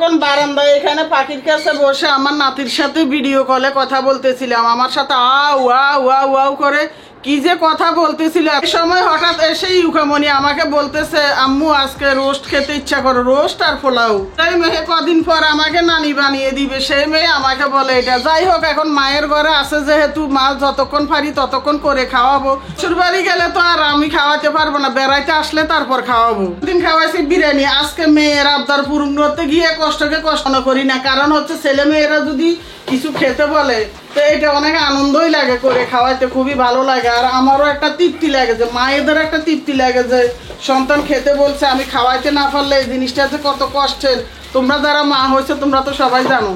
এখন বারান্দায় এখানে পাখির কাছে বসে আমার নাতির সাথে ভিডিও কলে কথা বলতেছিলাম। আমার সাথে ওয়াও করে কি যে কথা বলতেছিল। এক সময় হঠাৎ এসে ইউকামনি আমাকে বলতেছে, আম্মু আজকে রোস্ট খেতে ইচ্ছা করে, রোস্ট আর পোলাও। তাই মেয়ে কদিন পর আমাকে নানি বানিয়ে দিবে, সেই মেয়ে আমাকে বলে এটা। যাই হোক, এখন মায়ের ঘরে আছে যেহেতু মা যতক্ষণ পারি ততক্ষণ করে খাওয়াবো। শ্বশুরবাড়ি গেলে তো আর আমি খাওয়াতে পারবো না, বেড়াইতে আসলে তারপর খাওয়াবো। দিন খাওয়াইছি বিরিয়ানি। আজকে মেয়ের আবদার পূরণ করতে গিয়ে কষ্টকে কষ্ট করি না, কারণ হচ্ছে ছেলে মেয়েরা যদি কিছু খেতে বলে তো এটা অনেক আনন্দই লাগে, করে খাওয়াইতে খুবই ভালো লাগে। আর আমারও একটা তৃপ্তি লাগে, যে মায়েদের একটা তৃপ্তি লাগে যে সন্তান খেতে বলছে, আমি খাওয়াইতে না পারলে এই জিনিসটা যে কত কষ্টের। তোমরা যারা মা হয়েছে তোমরা তো সবাই জানো।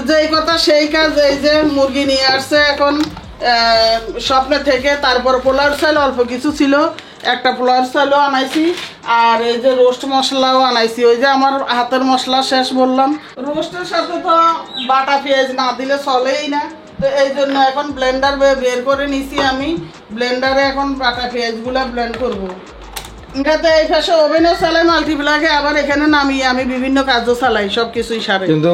যে এই কথা সেই কাজ। এই যে মুরগি নিয়ে আসছে এখন স্বপ্নে থেকে, তারপর পোলার চাল অল্প কিছু ছিল, একটা পোলার চালও আনাইছি, আর এই যে রোস্ট মশলাও আনাইছি। ওই যে আমার হাতের মশলা শেষ বললাম। রোস্টের সাথে তো বাটা পেঁয়াজ না দিলে চলেই না, তো এই জন্য এখন ব্লেন্ডার বের করে নিছি। আমি ব্লেন্ডারে এখন বাটা পেঁয়াজগুলো ব্লেন্ড করবো। এটাতে এই পাশে ওভেনও চালাই মাল্টিপ্লাগে, আবার এখানে নামিয়ে আমি বিভিন্ন কাজও চালাই, সব কিছুই সারে। কিন্তু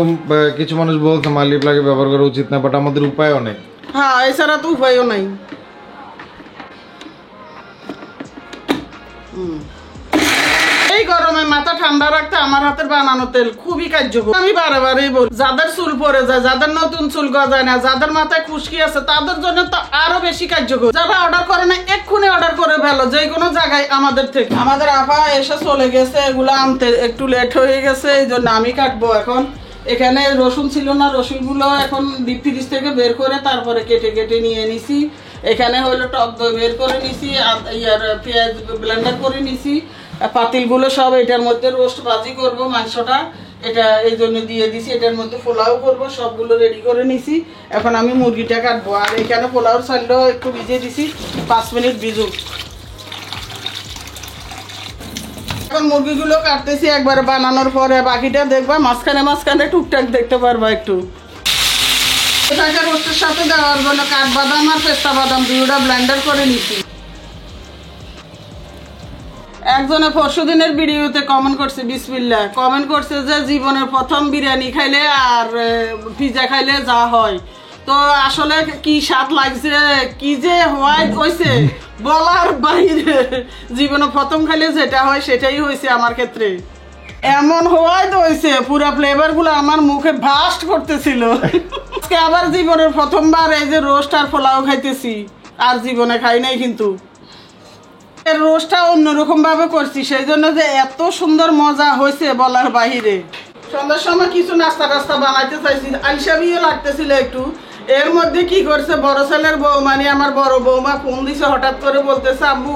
কিছু মানুষ বলছে মাল্টিপ্লাগে ব্যবহার করা উচিত না, বাট আমাদের উপায়ও নেই। হ্যাঁ, এছাড়া তো উপায়ও নাই। এই গরমে মাথা ঠান্ডা রাখতে আমার হাতের বানানো তেল খুবই কার্যকর। আমি বারবারই বলি, যাদের চুল পড়ে যায়, যাদের নতুন চুল গজায় না, যাদের মাথায় খুশকি আছে, তাদের জন্য তো আরো বেশি কার্যকর। যারা অর্ডার করে না এক্ষুনি অর্ডার করে ফেলো, যে কোনো জায়গায় আমাদের থেকে। আমাদের আপা এসে চলে গেছে, এগুলো আনতে একটু লেট হয়ে গেছে, এই জন্য আমি কাটবো এখন। এখানে রসুন ছিল না, রসুনগুলো এখন ডিপ ফ্রিজ থেকে বের করে তারপরে কেটে কেটে নিয়ে নিছি। এখানে হলো টক দই বের করে নিছি, পেঁয়াজ ব্লেন্ডার করে নিছি। পাতিলগুলো সব এটার মধ্যে রোস্ট ভাজি করব, মাংসটা এটা এই জন্য দিয়ে দিছি। এটার মধ্যে পোলাও করব, সবগুলো রেডি করে নিছি। এখন আমি মুরগিটা কাটবো। আর এখানে পোলাওর চালটাও একটু ভিজিয়ে দিছি, 5 মিনিট ভিজুক। এখন মুরগিগুলো কাটতেছি একবার বানানোর পরে, বাকিটা দেখবা মাঝখানে মাঝখানে টুকটাক দেখতে পারবা একটু। এটাকে রোস্টের সাথে দেওয়ার জন্য কাঠবাদাম আর পেস্তা বাদাম দুটোটা ব্লেন্ডার করে নিছি। একজনে পরশুদিনের ভিডিওতে কমেন্ট করছে, বিসমিল্লাহ কমেন্ট করছে যে জীবনের প্রথম বিরিয়ানি খাইলে আর পিজা খাইলে যা হয়। তো আসলে কি স্বাদ লাগছে, কি যে হয়েছে বলার বাইরে। জীবনে প্রথম খাইলে যেটা হয় সেটাই হয়েছে আমার ক্ষেত্রে। এমন হওয়াই তো হয়েছে, পুরা ফ্লেভার গুলো আমার মুখে ভাস্ট করতেছিল। আজকে আবার জীবনের প্রথমবার এই যে রোস্ট আর পোলাও খাইতেছি, আর জীবনে খাই নাই। কিন্তু রোস্টটা অন্যরকম ভাবে করছি, সেই জন্য যে এত সুন্দর মজা হয়েছে বলার বাহিরে। সন্ধ্যার সময় কিছু নাস্তা টাস্তা বানাইতে চাইছি, আলসাবিও লাগতেছিল একটু। এর মধ্যে কি করছে, বড় ছেলের বৌমানি আমার বড় বৌমা ফোন দিছে, হঠাৎ করে বলতেছে, আব্বু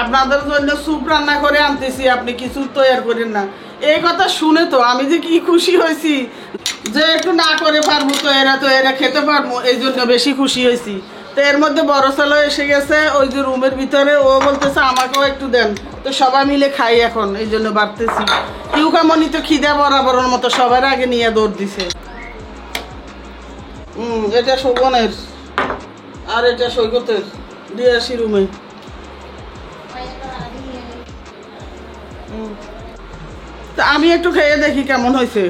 আপনাদের জন্য স্যুপ রান্না করে আনতেছি, আপনি কিছু তৈরি করেন না। এই কথা শুনে তো আমি যে কি খুশি হয়েছি, যে একটু না করে পারবো তো এরা খেতে পারবো, এই জন্য বেশি খুশি হয়েছি। তো এর মধ্যে বড় ছেলে এসে গেছে ওই যে রুমের ভিতরে, ও বলতেছে আমাকেও একটু দেন। তো সবাই মিলে খাই এখন, এই জন্য বাড়তেছি। ইউকামনি তো খিদা বরাবরের মতো সবার আগে নিয়ে দৌড় দিছে। এটা শোভনের আর এটা সৈকতের, দিয়ে আসি রুমে। তা আমি একটু খেয়ে দেখি কেমন হয়েছে।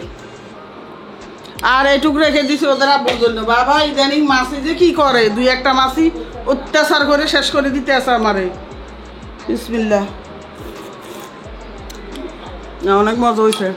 আর এইটুকু রেখে দিছি ওদের আব্বুর জন্য। বাবা ইদানিং মাছি যে কি করে, 2-1টা মাছি অত্যাচার করে শেষ করে দিতে আছে আমারে। বিসমিল্লাহ, অনেক মজা হয়েছে।